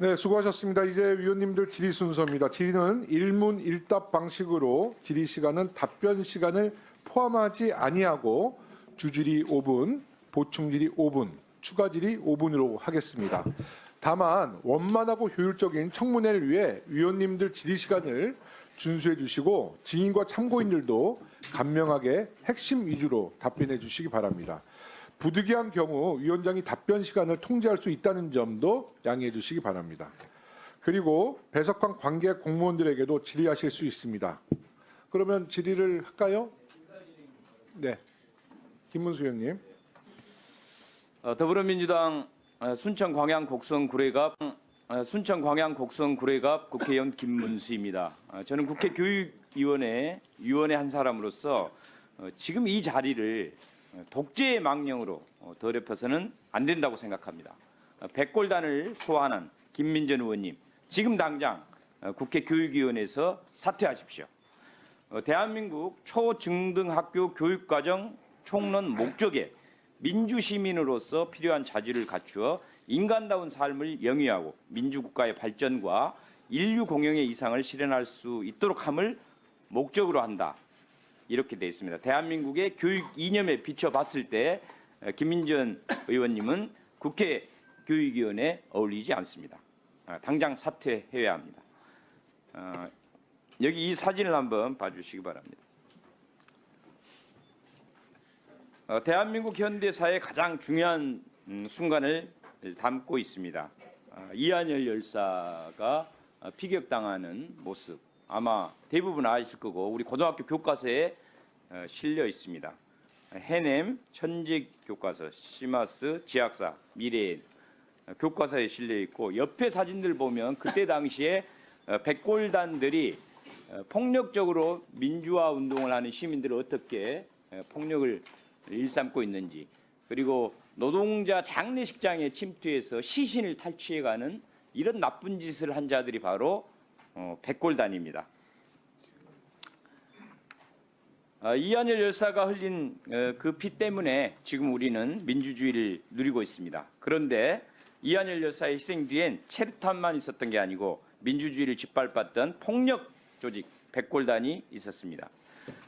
네, 수고하셨습니다. 이제 위원님들 질의 순서입니다. 질의는 일문 일답 방식으로 질의 시간은 답변 시간을 포함하지 아니하고 주질의 5분, 보충 질의 5분, 추가 질의 5분으로 하겠습니다. 다만 원만하고 효율적인 청문회를 위해 위원님들 질의 시간을 준수해 주시고 증인과 참고인들도 간명하게 핵심 위주로 답변해 주시기 바랍니다. 부득이한 경우 위원장이 답변 시간을 통제할 수 있다는 점도 양해해 주시기 바랍니다. 그리고 배석한 관계 공무원들에게도 질의하실 수 있습니다. 그러면 질의를 할까요? 네, 김문수 의원님. 더불어민주당 순천 광양 곡성 구례갑 국회의원 김문수입니다. 저는 국회 교육위원회 위원의 한 사람으로서 지금 이 자리를 독재의 망령으로 더럽혀서는 안 된다고 생각합니다. 백골단을 소환한 김민전 의원님, 지금 당장 국회 교육위원회에서 사퇴하십시오. 대한민국 초중등학교 교육과정 총론 목적에 민주시민으로서 필요한 자질을 갖추어 인간다운 삶을 영위하고 민주국가의 발전과 인류 공영의 이상을 실현할 수 있도록 함을 목적으로 한다. 이렇게 되어 있습니다. 대한민국의 교육 이념에 비춰봤을 때 김민전 의원님은 국회 교육위원회에 어울리지 않습니다. 당장 사퇴해야 합니다. 여기 이 사진을 한번 봐주시기 바랍니다. 대한민국 현대사의 가장 중요한 순간을 담고 있습니다. 이한열 열사가 피격당하는 모습 아마 대부분 아실 거고 우리 고등학교 교과서에 실려 있습니다. 해냄 천재교과서, 시마스 지학사, 미래엔 교과서에 실려 있고 옆에 사진들 보면 그때 당시에 백골단들이 폭력적으로 민주화 운동을 하는 시민들을 어떻게 폭력을 일삼고 있는지, 그리고 노동자 장례식장에 침투해서 시신을 탈취해가는 이런 나쁜 짓을 한 자들이 바로 백골단입니다. 이한열 열사가 흘린 그 피 때문에 지금 우리는 민주주의를 누리고 있습니다. 그런데 이한열 열사의 희생 뒤엔 체류탄만 있었던 게 아니고 민주주의를 짓밟았던 폭력 조직 백골단이 있었습니다.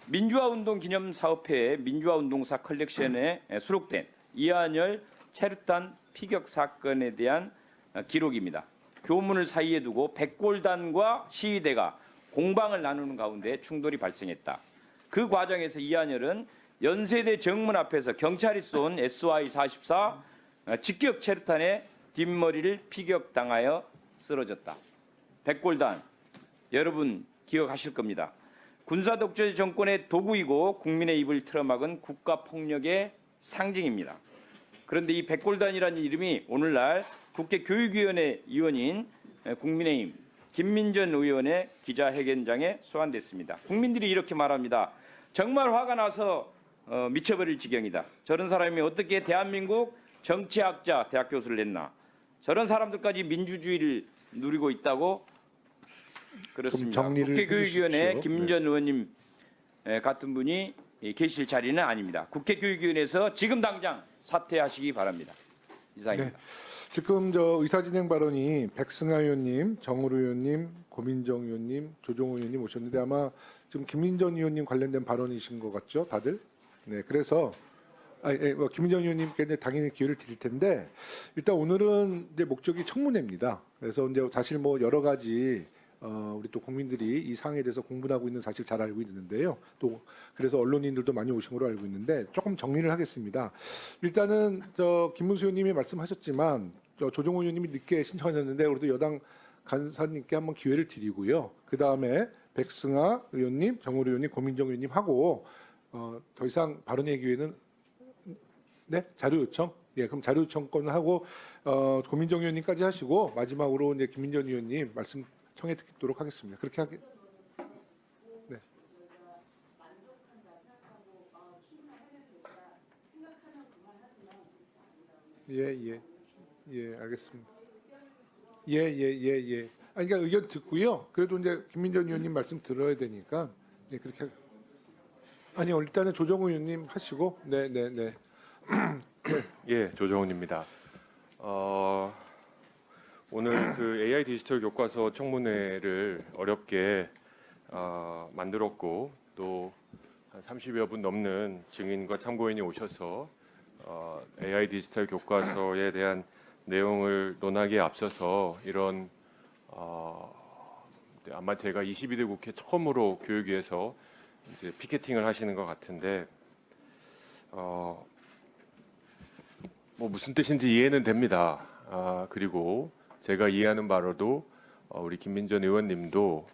민주화운동 기념사업회의 민주화운동사 컬렉션에 수록된 이한열 체류탄 피격 사건에 대한 기록입니다. 교문을 사이에 두고 백골단과 시위대가 공방을 나누는 가운데 충돌이 발생했다. 그 과정에서 이한열은 연세대 정문 앞에서 경찰이 쏜 SY-44 직격 체류탄에 뒷머리를 피격당하여 쓰러졌다. 백골단, 여러분 기억하실 겁니다. 군사독재 정권의 도구이고 국민의 입을 틀어막은 국가폭력의 상징입니다. 그런데 이 백골단이라는 이름이 오늘날 국회교육위원회 위원인 국민의힘 김민전 의원의 기자회견장에 소환됐습니다. 국민들이 이렇게 말합니다. 정말 화가 나서 미쳐버릴 지경이다. 저런 사람이 어떻게 대한민국 정치학자 대학 교수를 냈나. 저런 사람들까지 민주주의를 누리고 있다고 그렇습니다. 국회교육위원회 김민전 의원님 같은 분이 계실 자리는 아닙니다. 국회교육위원회에서 지금 당장 사퇴하시기 바랍니다. 이상입니다. 네. 지금 의사진행 발언이 백승하 의원님, 정우루 의원님, 고민정 의원님, 조종호 의원님 오셨는데 아마 지금 김민전 의원님 관련된 발언이신 것 같죠, 다들? 네, 그래서 김민전 의원님께 당연히 기회를 드릴 텐데 일단 오늘은 이제 목적이 청문회입니다. 그래서 이제 사실 뭐 여러 가지 우리 또 국민들이 이 사항에 대해서 공부하고 있는 사실 잘 알고 있는데요. 또 그래서 언론인들도 많이 오신 걸로 알고 있는데 조금 정리를 하겠습니다. 일단은 김문수 의원님이 말씀하셨지만 조종호 의원님이 늦게 신청하셨는데 우리도 여당 간사님께 한번 기회를 드리고요. 그 다음에 백승하 의원님, 정우루 의원님, 고민정 의원님 하고 더 이상 발언의 기회는 네 자료 요청. 예, 그럼 자료 요청권 하고 고민정 의원님까지 하시고 마지막으로 이제 김민전 의원님 말씀 청해 듣도록 하겠습니다. 그렇게 하게. 네. 예, 알겠습니다. 예. 아니, 그러니까 의견 듣고요. 그래도 이제 김민전 의원님 말씀 들어야 되니까 예, 그렇게. 아니요, 일단은 조정우 의원님 하시고, 네. 예, 조정훈입니다. 오늘 그 AI 디지털 교과서 청문회를 어렵게 만들었고 또 한 30여 분 넘는 증인과 참고인이 오셔서 AI 디지털 교과서에 대한 내용을 논하기에 앞서서 이런 아마 제가 22대 국회 처음으로 교육위에서 이제 피켓팅을 하시는 것 같은데 뭐 무슨 뜻인지 이해는 됩니다. 그리고 제가 이해하는 바로도 우리 김민전 의원님도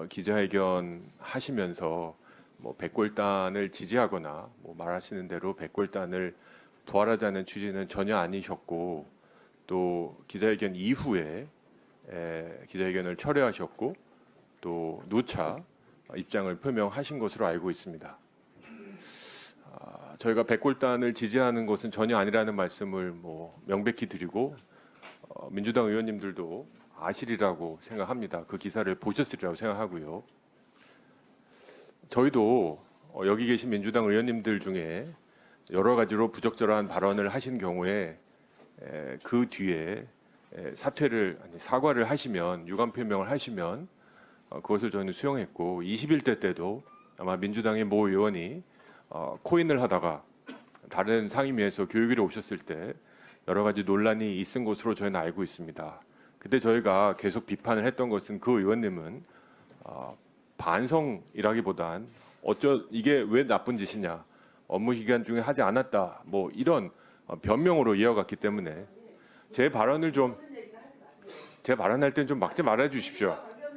기자회견 하시면서 뭐 백골단을 지지하거나 뭐 말하시는 대로 백골단을 부활하자는 취지는 전혀 아니셨고 또 기자회견 이후에 기자회견을 철회하셨고 또 누차 입장을 표명하신 것으로 알고 있습니다. 저희가 백골단을 지지하는 것은 전혀 아니라는 말씀을 뭐 명백히 드리고 민주당 의원님들도 아시리라고 생각합니다. 그 기사를 보셨으리라고 생각하고요. 저희도 여기 계신 민주당 의원님들 중에 여러 가지로 부적절한 발언을 하신 경우에 그 뒤에 사과를 하시면 유감 표명을 하시면 그것을 저희는 수용했고 21대 때도 아마 민주당의 모 의원이 코인을 하다가 다른 상임위에서 교육위로 오셨을 때 여러 가지 논란이 있은 것으로 저희는 알고 있습니다. 그때 저희가 계속 비판을 했던 것은 그 의원님은 반성이라기보단 이게 왜 나쁜 짓이냐, 업무 기간 중에 하지 않았다, 뭐 이런 변명으로 이어갔기 때문에 제 발언할 땐 좀 막지 말아 주십시오.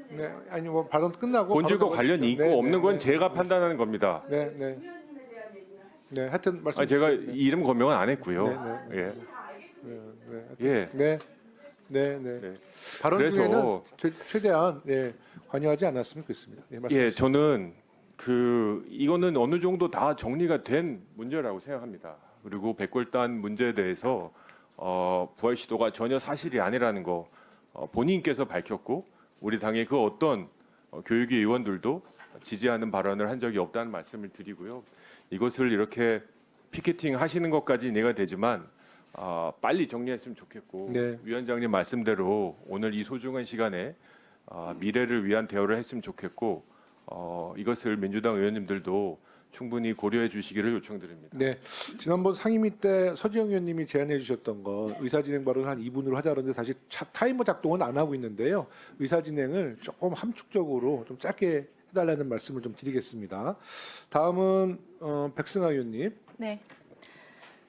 네, 아니 뭐 발언 끝나고 본질과 바로 관련이 있고 네, 없는 건 네, 제가 판단하는 겁니다. 네, 네. 네, 하여튼 말씀. 제가 주시죠. 네. 이름 거명은 안 했고요. 네, 네. 예. 네, 네, 네. 네. 발언 그래서- 중에는 최대한 관여하지 않았으면 좋겠습니다. 네, 말씀 예, 주시죠. 저는 이거는 어느 정도 다 정리가 된 문제라고 생각합니다. 그리고 백골단 문제에 대해서 부활 시도가 전혀 사실이 아니라는 거 본인께서 밝혔고 우리 당의 그 어떤 교육위 의원들도 지지하는 발언을 한 적이 없다는 말씀을 드리고요. 이것을 이렇게 피켓팅 하시는 것까지 이해가 되지만 빨리 정리했으면 좋겠고 네. 위원장님 말씀대로 오늘 이 소중한 시간에 미래를 위한 대화를 했으면 좋겠고 이것을 민주당 의원님들도 충분히 고려해 주시기를 요청드립니다. 네, 지난번 상임위 때 서지영 의원님이 제안해 주셨던 건 의사진행 발언을 한 2분으로 하자는데 사실 타이머 작동은 안 하고 있는데요. 의사진행을 조금 함축적으로 좀 짧게 해달라는 말씀을 좀 드리겠습니다. 다음은 백승아 의원님. 네.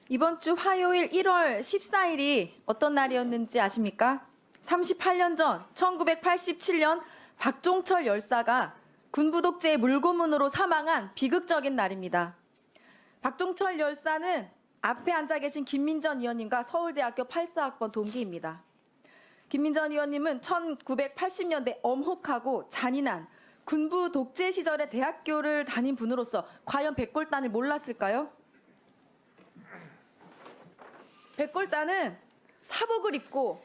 이번 주 화요일 1월 14일이 어떤 날이었는지 아십니까? 38년 전 1987년 박종철 열사가 군부 독재의 물고문으로 사망한 비극적인 날입니다. 박종철 열사는 앞에 앉아 계신 김민전 의원님과 서울대학교 84학번 동기입니다. 김민전 의원님은 1980년대 엄혹하고 잔인한 군부 독재 시절에 대학교를 다닌 분으로서 과연 백골단을 몰랐을까요? 백골단은 사복을 입고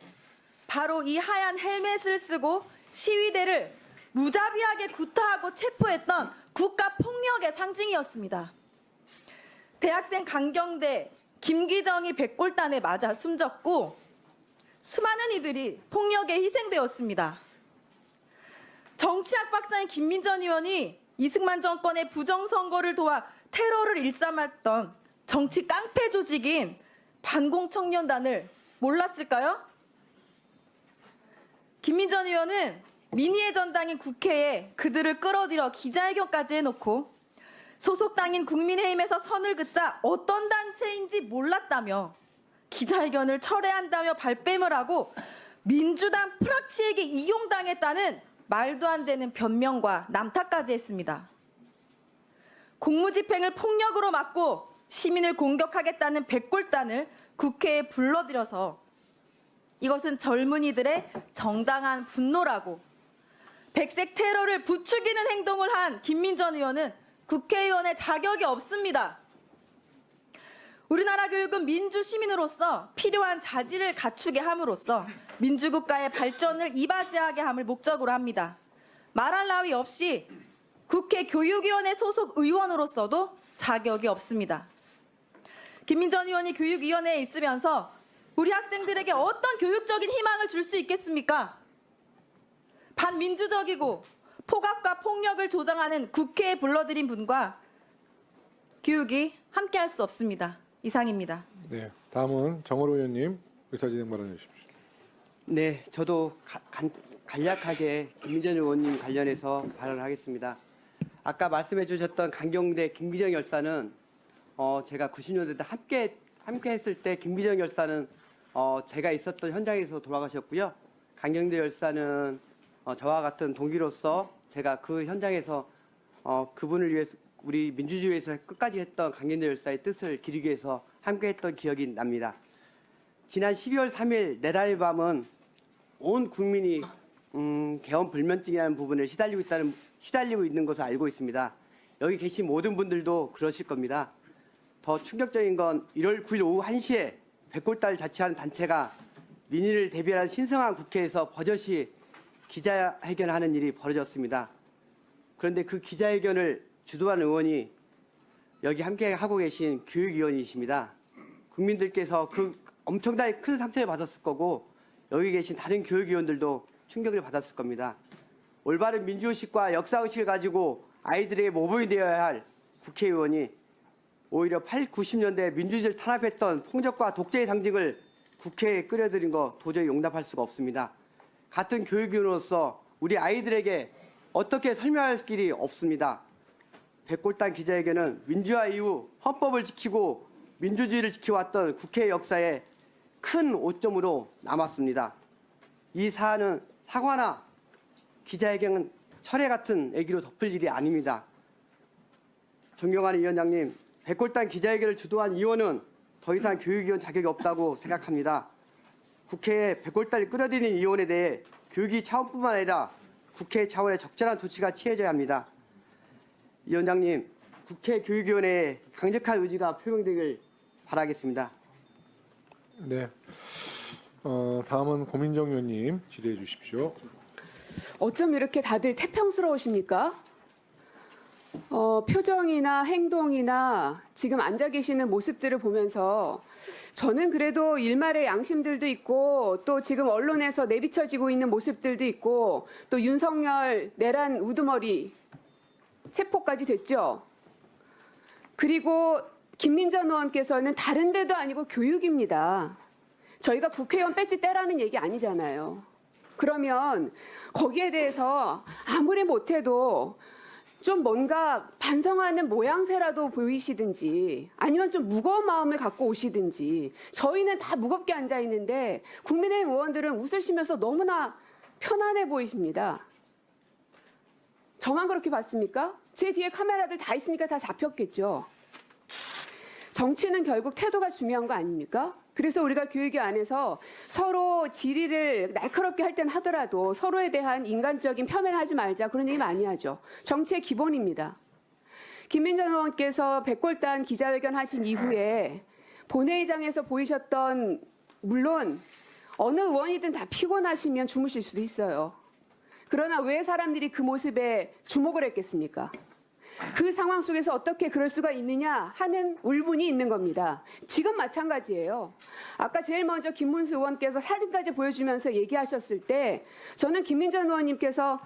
바로 이 하얀 헬멧을 쓰고 시위대를 무자비하게 구타하고 체포했던 국가폭력의 상징이었습니다. 대학생 강경대 김기정이 백골단에 맞아 숨졌고 수많은 이들이 폭력에 희생되었습니다. 정치학 박사인 김민전 의원이 이승만 정권의 부정선거를 도와 테러를 일삼았던 정치 깡패 조직인 반공청년단을 몰랐을까요? 김민전 의원은 민의의 전당인 국회에 그들을 끌어들여 기자회견까지 해놓고 소속 당인 국민의힘에서 선을 긋자 어떤 단체인지 몰랐다며 기자회견을 철회한다며 발뺌을 하고 민주당 프락치에게 이용당했다는 말도 안 되는 변명과 남탓까지 했습니다. 공무집행을 폭력으로 막고 시민을 공격하겠다는 백골단을 국회에 불러들여서 이것은 젊은이들의 정당한 분노라고 백색 테러를 부추기는 행동을 한 김민전 의원은 국회의원의 자격이 없습니다. 우리나라 교육은 민주시민으로서 필요한 자질을 갖추게 함으로써 민주국가의 발전을 이바지하게 함을 목적으로 합니다. 말할 나위 없이 국회 교육위원회 소속 의원으로서도 자격이 없습니다. 김민전 의원이 교육위원회에 있으면서 우리 학생들에게 어떤 교육적인 희망을 줄 수 있겠습니까? 반민주적이고 폭압과 폭력을 조장하는 국회에 불러들인 분과 교육이 함께할 수 없습니다. 이상입니다. 네, 다음은 정호로 의원님 의사진행 발언해 주십시오. 네, 저도 간략하게 김민전 의원님 관련해서 발언하겠습니다. 아까 말씀해 주셨던 강경대 김기정 열사는 제가 90년대 때 함께 했을 때 김기정 열사는 제가 있었던 현장에서 돌아가셨고요. 강경대 열사는 저와 같은 동기로서 제가 그 현장에서 그분을 위해서 우리 민주주의에서 끝까지 했던 강경대 열사의 뜻을 기리기 위해서 함께 했던 기억이 납니다. 지난 12월 3일 내란의 밤은 온 국민이 계엄 불면증이라는 부분을 시달리고 있는 것을 알고 있습니다. 여기 계신 모든 분들도 그러실 겁니다. 더 충격적인 건 1월 9일 오후 1시에 백골단을 자치하는 단체가 민의를 대변한 신성한 국회에서 버젓이 기자회견하는 일이 벌어졌습니다. 그런데 그 기자회견을 주도한 의원이 여기 함께 하고 계신 교육위원이십니다. 국민들께서 그 엄청나게 큰 상처를 받았을 거고 여기 계신 다른 교육위원들도 충격을 받았을 겁니다. 올바른 민주의식과 역사의식을 가지고 아이들에게 모범이 되어야 할 국회의원이 오히려 80, 90년대 민주주의를 탄압했던 폭력과 독재의 상징을 국회에 끌어들인 거 도저히 용납할 수가 없습니다. 같은 교육위원으로서 우리 아이들에게 어떻게 설명할 길이 없습니다. 백골단 기자회견은 민주화 이후 헌법을 지키고 민주주의를 지켜왔던 국회 역사에 큰 오점으로 남았습니다. 이 사안은 사과나 기자회견은 철회 같은 얘기로 덮을 일이 아닙니다. 존경하는 위원장님, 백골단 기자회견을 주도한 의원은 더 이상 교육위원 자격이 없다고 생각합니다. 국회에 백골단을 끌어들이는 의원에 대해 교육위 차원뿐만 아니라 국회 차원의 적절한 조치가 취해져야 합니다. 위원장님, 국회 교육위원회에 강력한 의지가 표명되길 바라겠습니다. 네, 다음은 고민정 의원님 질의해 주십시오. 어쩜 이렇게 다들 태평스러우십니까? 표정이나 행동이나 지금 앉아 계시는 모습들을 보면서 저는 그래도 일말의 양심들도 있고 또 지금 언론에서 내비쳐지고 있는 모습들도 있고 또 윤석열 내란 우두머리 체포까지 됐죠. 그리고 김민전 의원께서는 다른 데도 아니고 교육입니다. 저희가 국회의원 배지 떼라는 얘기 아니잖아요. 그러면 거기에 대해서 아무리 못해도 좀 뭔가 반성하는 모양새라도 보이시든지 아니면 좀 무거운 마음을 갖고 오시든지 저희는 다 무겁게 앉아 있는데 국민의힘 의원들은 웃으시면서 너무나 편안해 보이십니다. 저만 그렇게 봤습니까? 제 뒤에 카메라들 다 있으니까 다 잡혔겠죠. 정치는 결국 태도가 중요한 거 아닙니까? 그래서 우리가 교육위 안에서 서로 질의를 날카롭게 할 땐 하더라도 서로에 대한 인간적인 폄훼하지 말자 그런 얘기 많이 하죠. 정치의 기본입니다. 김민전 의원께서 백골단 기자회견 하신 이후에 본회의장에서 보이셨던 물론 어느 의원이든 다 피곤하시면 주무실 수도 있어요. 그러나 왜 사람들이 그 모습에 주목을 했겠습니까? 그 상황 속에서 어떻게 그럴 수가 있느냐 하는 울분이 있는 겁니다. 지금 마찬가지예요. 아까 제일 먼저 김문수 의원께서 사진까지 보여주면서 얘기하셨을 때 저는 김민전 의원님께서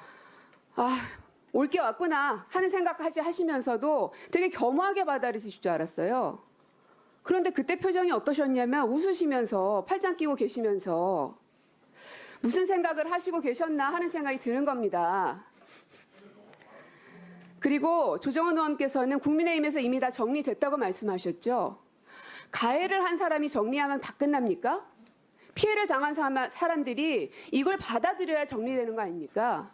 올 게 왔구나 하는 생각까지 하시면서도 되게 겸허하게 받아들이실 줄 알았어요. 그런데 그때 표정이 어떠셨냐면 웃으시면서 팔짱 끼고 계시면서 무슨 생각을 하시고 계셨나 하는 생각이 드는 겁니다. 그리고 조정원 의원께서는 국민의힘에서 이미 다 정리됐다고 말씀하셨죠. 가해를 한 사람이 정리하면 다 끝납니까? 피해를 당한 사람들이 이걸 받아들여야 정리되는 거 아닙니까?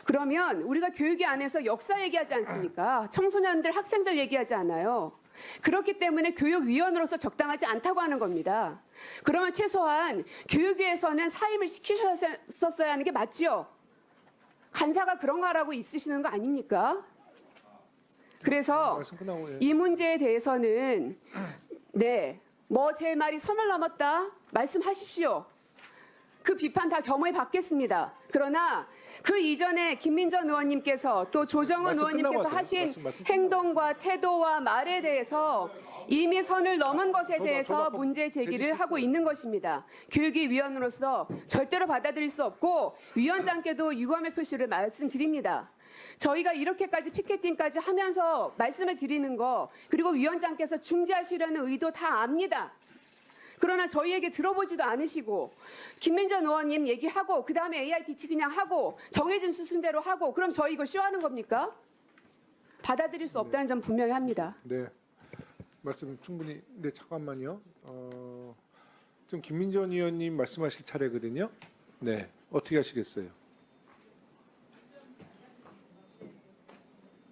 그러면 우리가 교육위 안에서 역사 얘기하지 않습니까? 청소년들, 학생들 얘기하지 않아요. 그렇기 때문에 교육위원으로서 적당하지 않다고 하는 겁니다. 그러면 최소한 교육위에서는 사임을 시키셨어야 하는 게 맞지요? 간사가 그런 거 하라고 있으시는 거 아닙니까? 그래서 말씀 끝나고 이 문제에 대해서는 네, 뭐 제 말이 선을 넘었다 말씀하십시오. 그 비판 다 겸허히 받겠습니다. 그러나 그 이전에 김민전 의원님께서 또 조정은 말씀 의원님께서 끝나고 하신 하세요. 말씀 행동과 태도와 말에 대해서 이미 선을 넘은 것에 저도 대해서 아까 문제 제기를 해주셨어요. 하고 있는 것입니다. 교육위 위원으로서 절대로 받아들일 수 없고 위원장께도 유감의 표시를 말씀드립니다. 저희가 이렇게까지 피켓팅까지 하면서 말씀을 드리는 거 그리고 위원장께서 중지하시려는 의도 다 압니다. 그러나 저희에게 들어보지도 않으시고 김민전 의원님 얘기하고 그다음에 AITT 그냥 하고 정해진 수순대로 하고 그럼 저희 이거 쇼하는 겁니까? 받아들일 수 없다는 점 분명히 합니다. 네, 말씀 충분히. 네, 잠깐만요. 지금 김민전 의원님 말씀하실 차례거든요. 네, 어떻게 하시겠어요?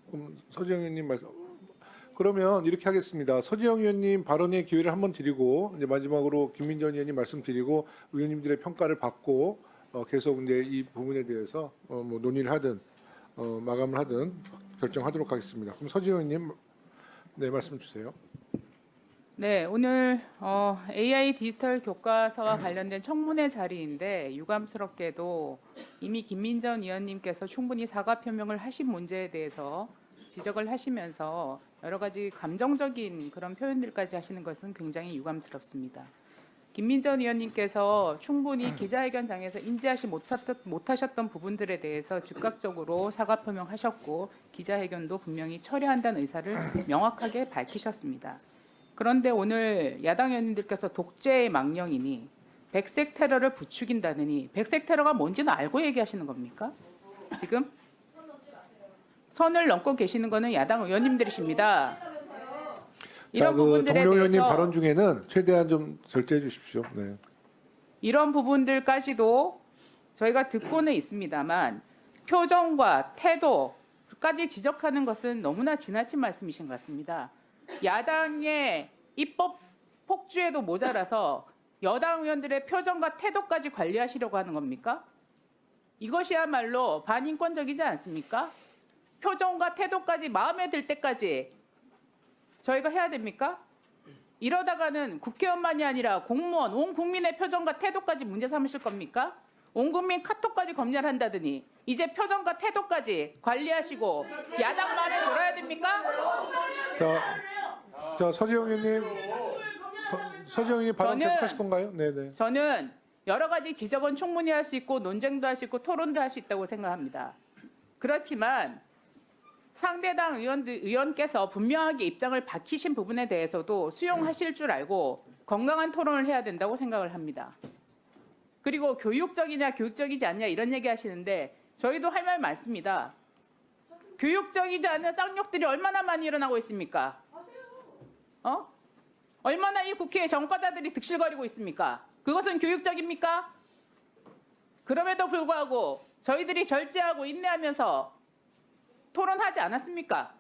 그럼 서지영 의원님 말씀. 그러면 이렇게 하겠습니다. 서지영 의원님 발언의 기회를 한번 드리고 이제 마지막으로 김민전 의원님 말씀드리고 의원님들의 평가를 받고 계속 이제 이 부분에 대해서 뭐 논의를 하든 마감을 하든 결정하도록 하겠습니다. 그럼 서지영 의원님, 네, 말씀 주세요. 네, 오늘 AI 디지털 교과서와 관련된 청문회 자리인데 유감스럽게도 이미 김민전 의원님께서 충분히 사과 표명을 하신 문제에 대해서 지적을 하시면서 여러 가지 감정적인 그런 표현들까지 하시는 것은 굉장히 유감스럽습니다. 김민전 의원님께서 충분히 기자회견장에서 인지하지 못하셨던 부분들에 대해서 즉각적으로 사과 표명하셨고 기자회견도 분명히 철회한다는 의사를 명확하게 밝히셨습니다. 그런데 오늘 야당 의원님들께서 독재의 망령이니 백색 테러를 부추긴다느니 백색 테러가 뭔지는 알고 얘기하시는 겁니까? 지금? 선을 넘고 계시는 것은 야당 의원님들이십니다. 이런 부분들에 동료 의원님 대해서 발언 중에는 최대한 좀 절제해 주십시오. 네. 이런 부분들까지도 저희가 듣고는 있습니다만 표정과 태도까지 지적하는 것은 너무나 지나친 말씀이신 것 같습니다. 야당의 입법 폭주에도 모자라서 여당 의원들의 표정과 태도까지 관리하시려고 하는 겁니까? 이것이야말로 반인권적이지 않습니까? 표정과 태도까지 마음에 들 때까지 저희가 해야 됩니까? 이러다가는 국회의원만이 아니라 공무원, 온 국민의 표정과 태도까지 문제 삼으실 겁니까? 온 국민 카톡까지 검열한다더니 이제 표정과 태도까지 관리하시고 야당 말에 돌아야 됩니까? 자, 서지영 의원님, 서지영 의원님 발언 저는- 계속하실 건가요? 네, 네. 충분히 여러 가지 지적은 충분히 할 수 있고 논쟁도 할 수 있고 토론도 할 수 있다고 생각합니다. 그렇지만 상대당 의원께서 분명하게 입장을 밝히신 부분에 대해서도 수용하실 줄 알고 건강한 토론을 해야 된다고 생각을 합니다. 그리고 교육적이냐 교육적이지 않냐 이런 얘기 하시는데 저희도 할 말 많습니다. 교육적이지 않은 쌍욕들이 얼마나 많이 일어나고 있습니까? 얼마나 이 국회에 전과자들이 득실거리고 있습니까? 그것은 교육적입니까? 그럼에도 불구하고 저희들이 절제하고 인내하면서 토론하지 않았습니까?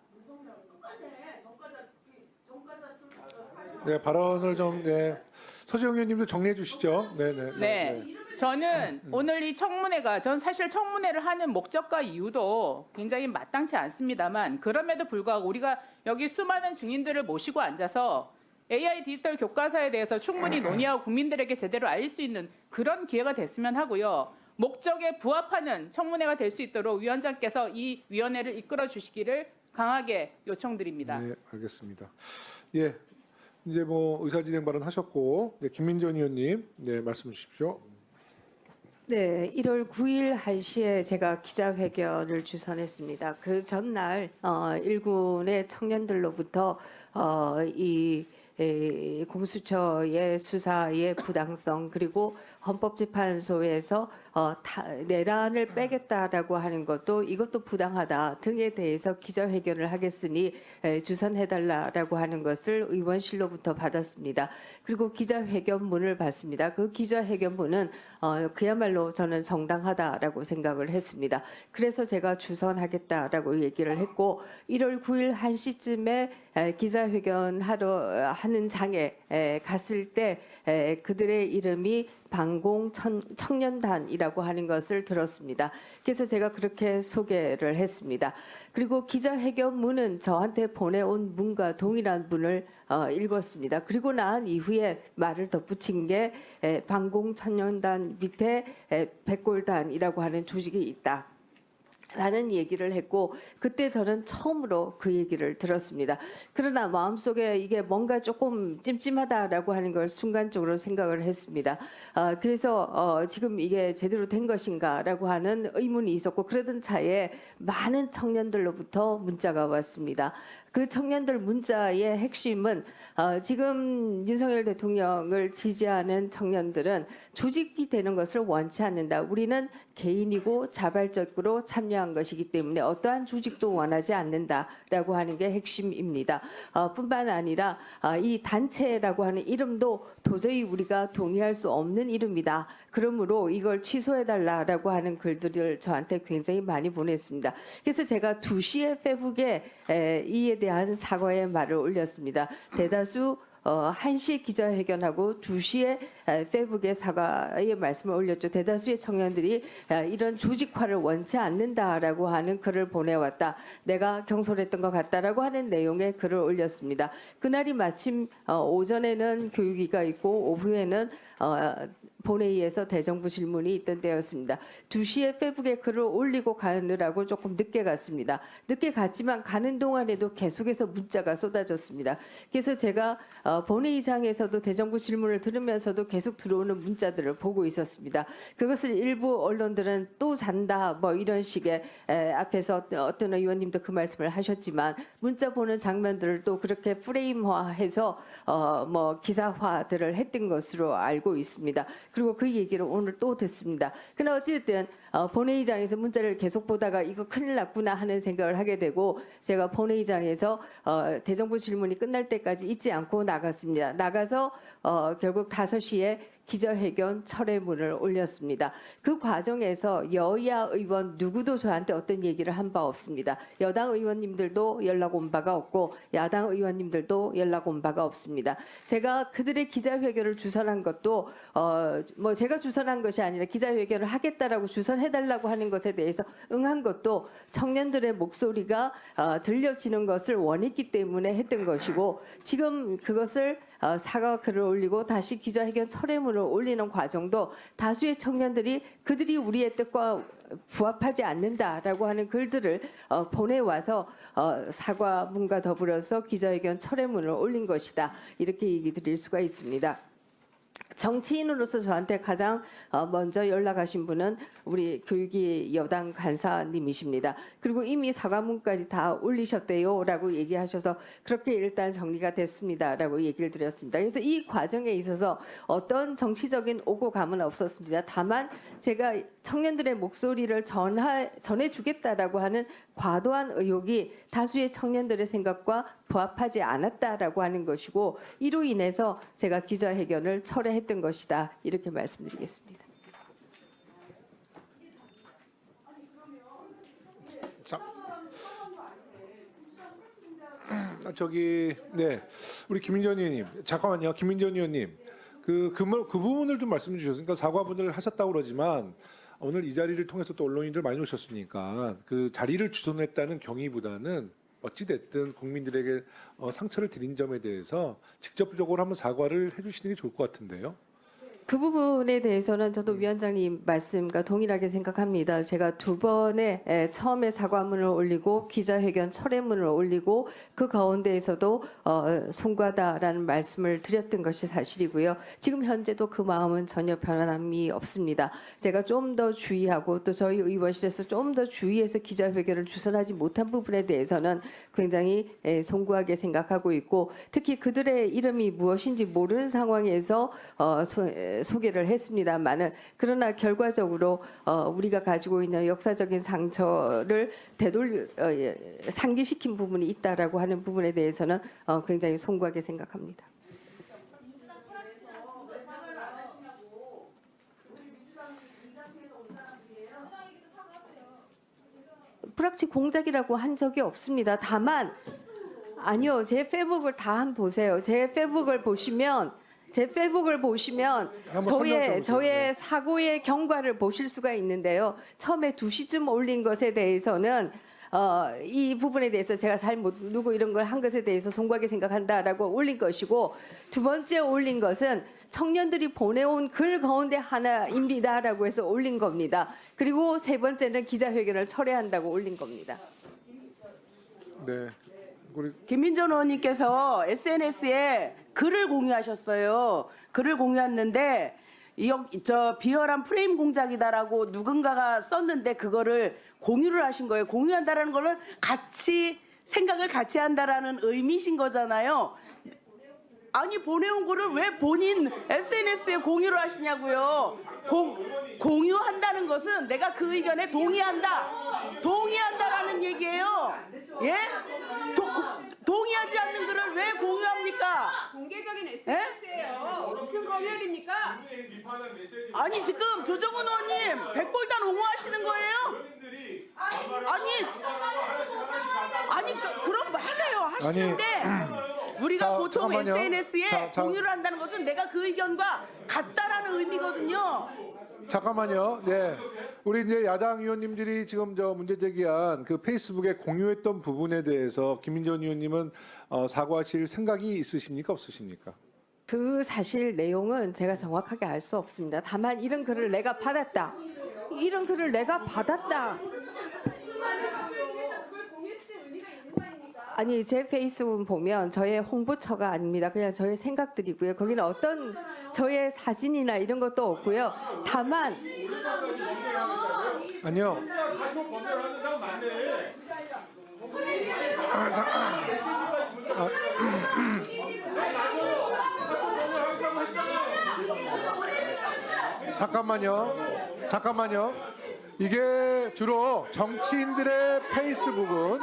네, 발언을 좀, 네. 서지영 의원님도 정리해 주시죠. 네, 네. 네. 저는 오늘 이 청문회가 전 사실 청문회를 하는 목적과 이유도 굉장히 마땅치 않습니다만 그럼에도 불구하고 우리가 여기 수많은 증인들을 모시고 앉아서 AI 디지털 교과서에 대해서 충분히 논의하고 국민들에게 제대로 알릴 수 있는 그런 기회가 됐으면 하고요. 목적에 부합하는 청문회가 될 수 있도록 위원장께서 이 위원회를 이끌어 주시기를 강하게 요청드립니다. 네, 알겠습니다. 예, 이제 뭐 의사진행 발언 하셨고, 네, 김민전 의원님, 네, 말씀 주십시오. 네, 1월 9일 1시에 제가 기자회견을 주선했습니다. 그 전날 일군의 청년들로부터 이 공수처의 수사의 부당성 그리고 헌법재판소에서 내란을 빼겠다라고 하는 것도 이것도 부당하다 등에 대해서 기자회견을 하겠으니 주선해달라라고 하는 것을 의원실로부터 받았습니다. 그리고 기자회견문을 받습니다. 그 기자회견문은 그야말로 저는 정당하다라고 생각을 했습니다. 그래서 제가 주선하겠다라고 얘기를 했고 1월 9일 1시쯤에 기자회견 하러 하는 장에 갔을 때 그들의 이름이 반공 청년단이라고 하는 것을 들었습니다. 그래서 제가 그렇게 소개를 했습니다. 그리고 기자회견문은 저한테 보내온 문과 동일한 문을 읽었습니다. 그리고 난 이후에 말을 덧붙인 게 반공 청년단 밑에 백골단이라고 하는 조직이 있다. 라는 얘기를 했고 그때 저는 처음으로 그 얘기를 들었습니다. 그러나 마음속에 이게 뭔가 조금 찜찜하다라고 하는 걸 순간적으로 생각을 했습니다. 그래서 지금 이게 제대로 된 것인가라고 하는 의문이 있었고 그러던 차에 많은 청년들로부터 문자가 왔습니다. 그 청년들 문자의 핵심은 지금 윤석열 대통령을 지지하는 청년들은 조직이 되는 것을 원치 않는다. 우리는 개인이고 자발적으로 참여한 것이기 때문에 어떠한 조직도 원하지 않는다라고 하는 게 핵심입니다. 뿐만 아니라 이 단체라고 하는 이름도 도저히 우리가 동의할 수 없는 이름이다. 그러므로 이걸 취소해달라라고 하는 글들을 저한테 굉장히 많이 보냈습니다. 그래서 제가 2시에 페북에 이에 대한 사과의 말을 올렸습니다. 대다수 1시에 기자회견하고 2시에 페북에 사과의 말씀을 올렸죠. 대다수의 청년들이 이런 조직화를 원치 않는다라고 하는 글을 보내왔다. 내가 경솔했던 것 같다라고 하는 내용의 글을 올렸습니다. 그날이 마침 오전에는 교육위가 있고 오후에는 본회의에서 대정부 질문이 있던 때였습니다. 2시에 페북에 글을 올리고 가느라고 조금 늦게 갔습니다. 늦게 갔지만 가는 동안에도 계속해서 문자가 쏟아졌습니다. 그래서 제가 본회의장에서도 대정부 질문을 들으면서도 계속 들어오는 문자들을 보고 있었습니다. 그것을 일부 언론들은 또 잔다 뭐 이런 식의 앞에서 어떤 의원님도 그 말씀을 하셨지만 문자 보는 장면들을 또 그렇게 프레임화해서 뭐 기사화들을 했던 것으로 알고 있습니다. 그리고 그 얘기를 오늘 또 듣습니다. 그러나 어쨌든 본회의장에서 문자를 계속 보다가 이거 큰일 났구나 하는 생각을 하게 되고 제가 본회의장에서 대정부 질문이 끝날 때까지 잊지 않고 나갔습니다. 나가서 결국 5시에 기자회견 철회문을 올렸습니다. 그 과정에서 여야 의원 누구도 저한테 어떤 얘기를 한 바 없습니다. 여당 의원님들도 연락 온 바가 없고 야당 의원님들도 연락 온 바가 없습니다. 제가 그들의 기자회견을 주선한 것도 뭐 제가 주선한 것이 아니라 기자회견을 하겠다라고 주선해달라고 하는 것에 대해서 응한 것도 청년들의 목소리가 들려지는 것을 원했기 때문에 했던 것이고 지금 그것을 사과 글을 올리고 다시 기자회견 철회문을 올리는 과정도 다수의 청년들이 그들이 우리의 뜻과 부합하지 않는다라고 하는 글들을 보내와서 사과문과 더불어서 기자회견 철회문을 올린 것이다. 이렇게 얘기 드릴 수가 있습니다. 정치인으로서 저한테 가장 먼저 연락하신 분은 우리 교육위 여당 간사님이십니다. 그리고 이미 사과문까지 다 올리셨대요라고 얘기하셔서 그렇게 일단 정리가 됐습니다라고 얘기를 드렸습니다. 그래서 이 과정에 있어서 어떤 정치적인 오고 감은 없었습니다. 다만 제가 청년들의 목소리를 전해주겠다라고 하는 과도한 의혹이 다수의 청년들의 생각과 부합하지 않았다라고 하는 것이고 이로 인해서 제가 기자회견을 철회했던 것이다. 이렇게 말씀드리겠습니다. 네, 우리 김민전 의원님, 잠깐만요, 김민전 의원님, 그 부분을 좀 말씀 주셨으니까 그러니까 사과분을 하셨다고 그러지만 오늘 이 자리를 통해서 또 언론인들 많이 오셨으니까 그 자리를 주선했다는 경위보다는 어찌 됐든 국민들에게 상처를 드린 점에 대해서 직접적으로 한번 사과를 해주시는 게 좋을 것 같은데요. 그 부분에 대해서는 저도 위원장님 말씀과 동일하게 생각합니다. 제가 2번에 처음에 사과문을 올리고 기자회견 철회문을 올리고 그 가운데에서도 송구하다라는 말씀을 드렸던 것이 사실이고요. 지금 현재도 그 마음은 전혀 변함이 없습니다. 제가 좀 더 주의하고 또 저희 의원실에서 좀 더 주의해서 기자회견을 주선하지 못한 부분에 대해서는 굉장히 송구하게 생각하고 있고 특히 그들의 이름이 무엇인지 모르는 상황에서 소개를 했습니다만은 그러나 결과적으로 우리가 가지고 있는 역사적인 상처를 상기시킨 부분이 있다라고 하는 부분에 대해서는 굉장히 송구하게 생각합니다. 불합치 공작이라고 한 적이 없습니다. 다만 아니요, 제 페북을 다 한번 보세요. 제 페북을 보시면 제 페북을 보시면 한번 설명 좀 해주세요. 저의 사고의 경과를 보실 수가 있는데요. 처음에 2시쯤 올린 것에 대해서는 이 부분에 대해서 제가 잘못 누구 이런 걸 한 것에 대해서 송구하게 생각한다라고 올린 것이고, 두 번째 올린 것은 청년들이 보내온 글 가운데 하나입니다라고 해서 올린 겁니다. 그리고 세 번째는 기자회견을 철회한다고 올린 겁니다. 네. 우리 김민전 의원님께서 SNS에 글을 공유하셨어요. 글을 공유했는데 저 비열한 프레임 공작이다라고 누군가가 썼는데 그거를 공유를 하신 거예요. 공유한다라는 거는 같이 생각을 같이 한다라는 의미신 거잖아요. 아니 보내온 거를 왜 본인 SNS에 공유를 하시냐고요. 공유한다는 것은 내가 그 의견에 동의한다라는 얘기예요. 예? 동의하지 않는 글을 왜 공유합니까? 공개적인 SNS예요. 무슨 검열입니까? 아니 지금 조정훈 의원님 백골단 옹호하시는 거예요? 아니 그럼 하세요. 하시는데 우리가 자, 보통 잠깐만요. SNS에 자. 공유를 한다는 것은 내가 그 의견과 같다라는 의미거든요. 잠깐만요. 네. 우리 이제 야당 의원님들이 지금 저 문제 제기한 그 페이스북에 공유했던 부분에 대해서 김민전 의원님은 사과하실 생각이 있으십니까? 없으십니까? 그 사실 내용은 제가 정확하게 알 수 없습니다. 다만 이런 글을 내가 받았다. 이런 글을 내가 받았다. 아니 제 페이스북 보면 저의 홍보처가 아닙니다. 그냥 저의 생각들이고요. 거기는 어떤 저의 사진이나 이런 것도 없고요. 다만 아니요. 잠깐만요. 이게 주로 정치인들의 페이스북은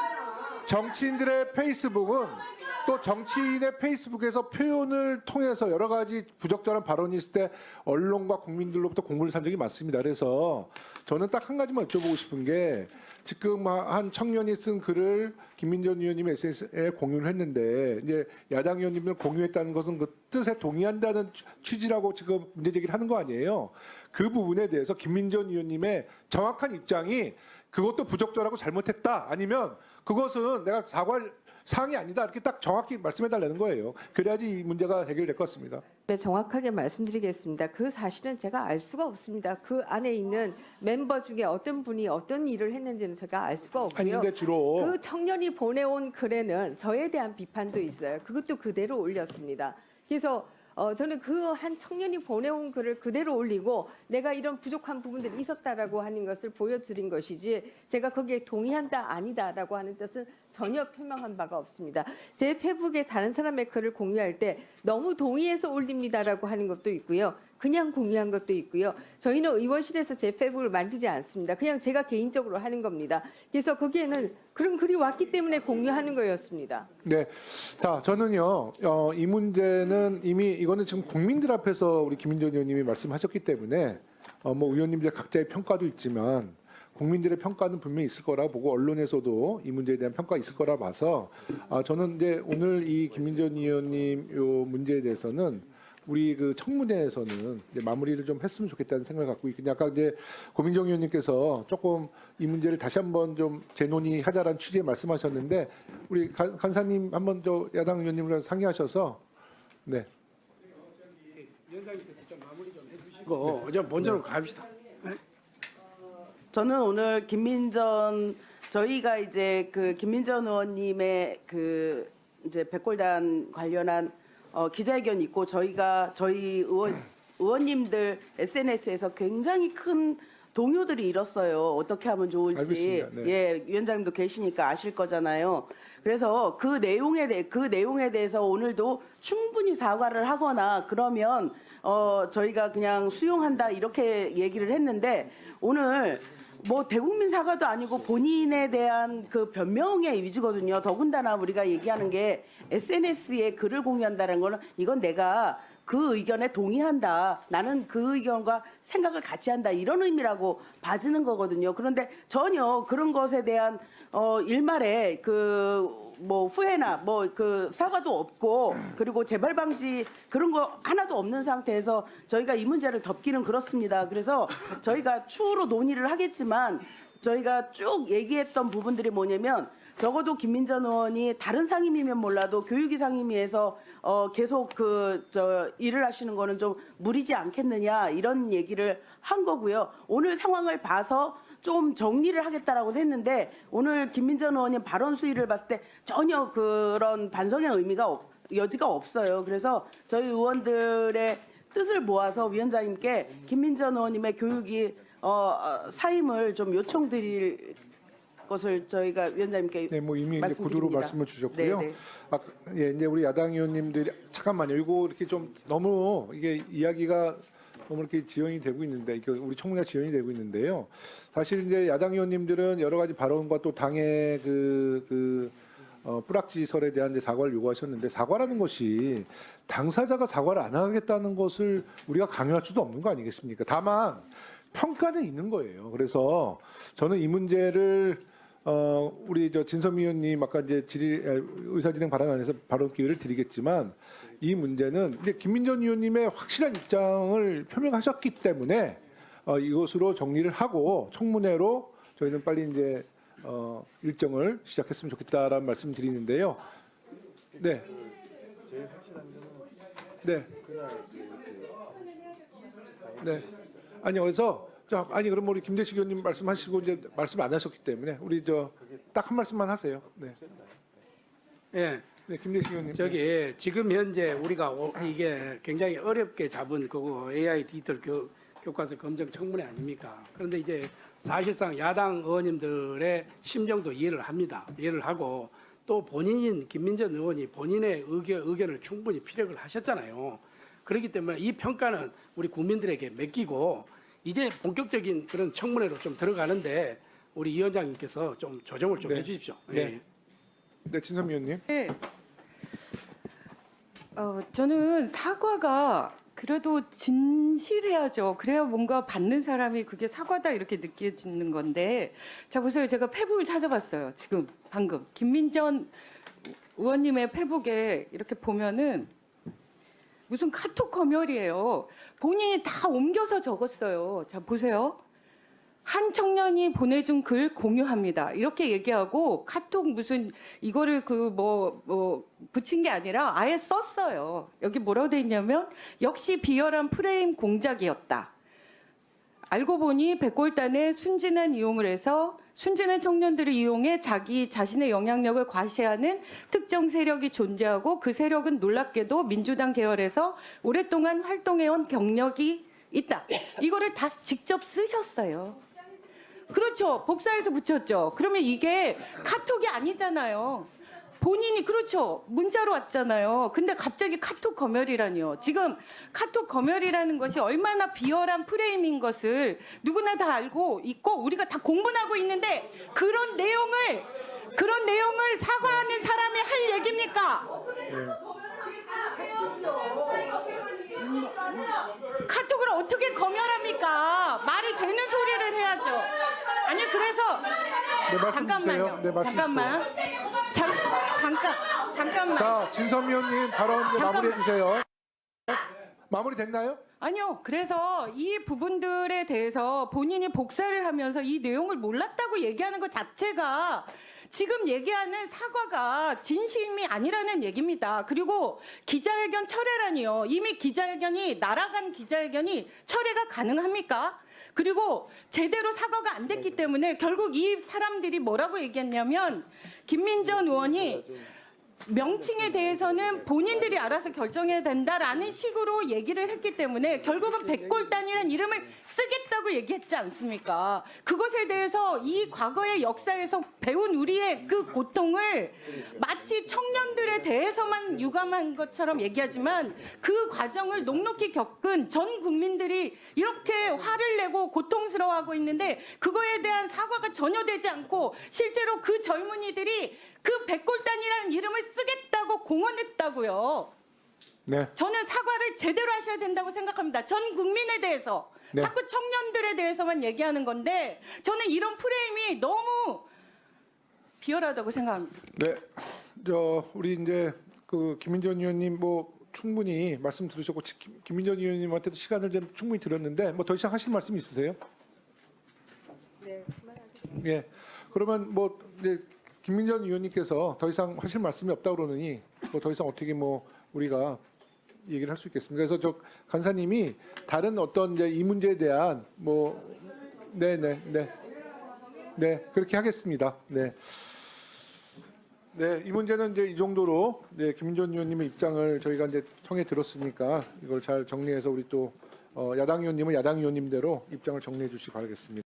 또 정치인의 페이스북에서 표현을 통해서 여러 가지 부적절한 발언이 있을 때 언론과 국민들로부터 공분을 산 적이 많습니다. 그래서 저는 딱 한 가지만 여쭤보고 싶은 게 지금 한 청년이 쓴 글을 김민전 의원님이 SNS에 공유를 했는데 이제 야당 의원님을 공유했다는 것은 그 뜻에 동의한다는 취지라고 지금 문제 제기를 하는 거 아니에요. 그 부분에 대해서 김민전 의원님의 정확한 입장이 그것도 부적절하고 잘못했다 아니면 그것은 내가 사과할 사항이 아니다 이렇게 딱 정확히 말씀해 달라는 거예요. 그래야지 이 문제가 해결될 것 같습니다. 네, 정확하게 말씀드리겠습니다. 그 사실은 제가 알 수가 없습니다. 그 안에 있는 멤버 중에 어떤 분이 어떤 일을 했는지는 제가 알 수가 없고요. 아니 근데 주로 그 청년이 보내온 글에는 저에 대한 비판도 있어요. 그것도 그대로 올렸습니다. 그래서 저는 그 한 청년이 보내온 글을 그대로 올리고 내가 이런 부족한 부분들이 있었다라고 하는 것을 보여드린 것이지 제가 거기에 동의한다 아니다라고 하는 뜻은 전혀 표명한 바가 없습니다. 제 페북에 다른 사람의 글을 공유할 때 너무 동의해서 올립니다라고 하는 것도 있고요. 그냥 공유한 것도 있고요. 저희는 의원실에서 제 페북을 만지지 않습니다. 그냥 제가 개인적으로 하는 겁니다. 그래서 거기에는 그런 글이 왔기 때문에 공유하는 거였습니다. 네, 자 저는요 이 문제는 이미 이거는 지금 국민들 앞에서 우리 김민전 의원님이 말씀하셨기 때문에 뭐 의원님들 각자의 평가도 있지만 국민들의 평가는 분명히 있을 거라 보고 언론에서도 이 문제에 대한 평가 있을 거라 봐서 저는 이제 오늘 이 김민전 의원님 요 문제에 대해서는 우리 그 청문회에서는 이제 마무리를 좀 했으면 좋겠다는 생각을 갖고 있거든요. 아까 이제 고민정 의원님께서 조금 이 문제를 다시 한번 좀 재논의하자라는 취지의 말씀하셨는데 우리 간사님 한번 저 야당 의원님이랑 상의하셔서 네. 위원장님께서 좀 마무리 좀 해주시고 좀 본전으로 갑시다. 저는 오늘 저희가 이제 그 김민전 의원님의 그 이제 백골단 관련한 기자회견 있고 저희 의원님들 SNS에서 굉장히 큰 동요들이 일었어요. 어떻게 하면 좋을지. 알겠습니다. 네. 예, 위원장님도 계시니까 아실 거잖아요. 그래서 그 내용에 대해서 오늘도 충분히 사과를 하거나 그러면 저희가 그냥 수용한다 이렇게 얘기를 했는데 오늘 뭐 대국민 사과도 아니고 본인에 대한 그 변명의 위주거든요. 더군다나 우리가 얘기하는 게 SNS에 글을 공유한다는 거는 이건 내가 그 의견에 동의한다. 나는 그 의견과 생각을 같이 한다. 이런 의미라고 봐지는 거거든요. 그런데 전혀 그런 것에 대한 일말의 뭐 후회나 뭐 사과도 없고 그리고 재발 방지 그런 거 하나도 없는 상태에서 저희가 이 문제를 덮기는 그렇습니다. 그래서 저희가 추후로 논의를 하겠지만 저희가 쭉 얘기했던 부분들이 뭐냐면 적어도 김민전 의원이 다른 상임위면 몰라도 교육위 상임위에서 계속 일을 하시는 거는 좀 무리지 않겠느냐 이런 얘기를 한 거고요. 오늘 상황을 봐서 좀 정리를 하겠다라고 했는데 오늘 김민전 의원님 발언 수위를 봤을 때 전혀 그런 반성의 여지가 없어요. 그래서 저희 의원들의 뜻을 모아서 위원장님께 김민전 의원님의 교육위 사임을 좀 요청드릴 것을 저희가 위원장님께 네, 뭐 이미 이제 구두로 말씀드립니다. 말씀을 주셨고요. 네, 네. 예, 이제 우리 야당 의원님들이 잠깐만요. 이거 이렇게 좀 너무 이게 이야기가 너무 이렇게 지연이 되고 있는데, 이게 우리 청문회가 지연이 되고 있는데요. 사실 이제 야당 의원님들은 여러 가지 발언과 또 당의 뿌락지설에 대한 이제 사과를 요구하셨는데 사과라는 것이 당사자가 사과를 안 하겠다는 것을 우리가 강요할 수도 없는 거 아니겠습니까? 다만 평가는 있는 거예요. 그래서 저는 이 문제를 우리 진섬 의원님 아까 이제 의사진행 발언 안에서 발언 기회를 드리겠지만 이 문제는 이제 김민전 의원님의 확실한 입장을 표명하셨기 때문에 이것으로 정리를 하고 청문회로 저희는 빨리 이제 일정을 시작했으면 좋겠다라는 말씀 드리는데요. 네. 네. 네. 아니 그래서 아니 그럼 우리 김대식 의원님 말씀하시고 이제 말씀 안 하셨기 때문에 우리 딱 한 말씀만 하세요. 네. 예, 네, 김대식 의원님. 저기 지금 현재 우리가 이게 굉장히 어렵게 잡은 그거 AI 디지털 교과서 검증 청문회 아닙니까? 그런데 이제 사실상 야당 의원님들의 심정도 이해를 합니다. 이해를 하고 또 본인인 김민전 의원이 본인의 의견을 충분히 피력을 하셨잖아요. 그렇기 때문에 이 평가는 우리 국민들에게 맡기고 이제 본격적인 그런 청문회로 좀 들어가는데 우리 위원장님께서 좀 조정을 좀 네. 해주십시오. 네. 예. 네, 진섬 의원님. 네. 저는 사과가 그래도 진실해야죠. 그래야 뭔가 받는 사람이 그게 사과다 이렇게 느껴지는 건데, 자 보세요. 제가 페북을 찾아봤어요. 지금 방금 김민전 의원님의 페북에 이렇게 보면은 무슨 카톡 검열이에요. 본인이 다 옮겨서 적었어요. 자 보세요. 한 청년이 보내준 글 공유합니다. 이렇게 얘기하고 카톡 무슨 이거를 붙인 게 아니라 아예 썼어요. 여기 뭐라고 돼 있냐면 역시 비열한 프레임 공작이었다. 알고 보니 백골단에 순진한 이용을 해서 순진한 청년들을 이용해 자신의 영향력을 과시하는 특정 세력이 존재하고 그 세력은 놀랍게도 민주당 계열에서 오랫동안 활동해온 경력이 있다. 이거를 다 직접 쓰셨어요. 그렇죠. 복사해서 붙였죠. 그러면 이게 카톡이 아니잖아요. 본인이 그렇죠. 문자로 왔잖아요. 근데 갑자기 카톡 검열이라니요. 지금 카톡 검열이라는 것이 얼마나 비열한 프레임인 것을 누구나 다 알고 있고 우리가 다 공분하고 있는데 그런 내용을 사과하는 사람이 할 얘기입니까? 카톡을 어떻게 검열합니까? 말이 되는 소리를 해야죠. 아니 그래서 네, 말씀 잠깐만요. 주세요. 네, 말씀 잠깐만. 자, 진섬 의원님 발언 이제 마무리해 주세요. 마무리 됐나요? 아니요. 그래서 이 부분들에 대해서 본인이 복사를 하면서 이 내용을 몰랐다고 얘기하는 것 자체가 지금 얘기하는 사과가 진심이 아니라는 얘기입니다. 그리고 기자회견 철회라니요. 이미 날아간 기자회견이 철회가 가능합니까? 그리고 제대로 사과가 안 됐기 때문에 결국 이 사람들이 뭐라고 얘기했냐면 김민전 의원이 명칭에 대해서는 본인들이 알아서 결정해야 된다라는 식으로 얘기를 했기 때문에 결국은 백골단이라는 이름을 쓰겠다고 얘기했지 않습니까? 그것에 대해서 이 과거의 역사에서 배운 우리의 그 고통을 마치 청년들에 대해서만 유감한 것처럼 얘기하지만 그 과정을 녹록히 겪은 전 국민들이 이렇게 화를 내고 고통스러워하고 있는데 그거에 대한 사과가 전혀 되지 않고 실제로 그 젊은이들이 그 백골단이라는 이름을 쓰겠다고 공언했다고요. 네. 저는 사과를 제대로 하셔야 된다고 생각합니다. 전 국민에 대해서 네. 자꾸 청년들에 대해서만 얘기하는 건데 저는 이런 프레임이 너무 비열하다고 생각합니다. 네. 우리 이제 그 김민전 의원님 뭐 충분히 말씀 들으셨고 김민전 의원님한테도 시간을 좀 충분히 드렸는데 뭐 더 이상 하실 말씀 있으세요? 네. 예. 그러면 뭐 이제 김민전 의원님께서 더 이상 하실 말씀이 없다 그러느니 뭐 더 이상 어떻게 뭐 우리가 얘기를 할 수 있겠습니다. 그래서 저 간사님이 다른 어떤 이제 이 문제에 대한 뭐 네네 네 그렇게 하겠습니다. 네. 네, 이 문제는 이제 이 정도로 네, 김민전 의원님의 입장을 저희가 이제 청해 들었으니까 이걸 잘 정리해서 우리 또 야당 의원님은 야당 의원님대로 입장을 정리해 주시기 바라겠습니다.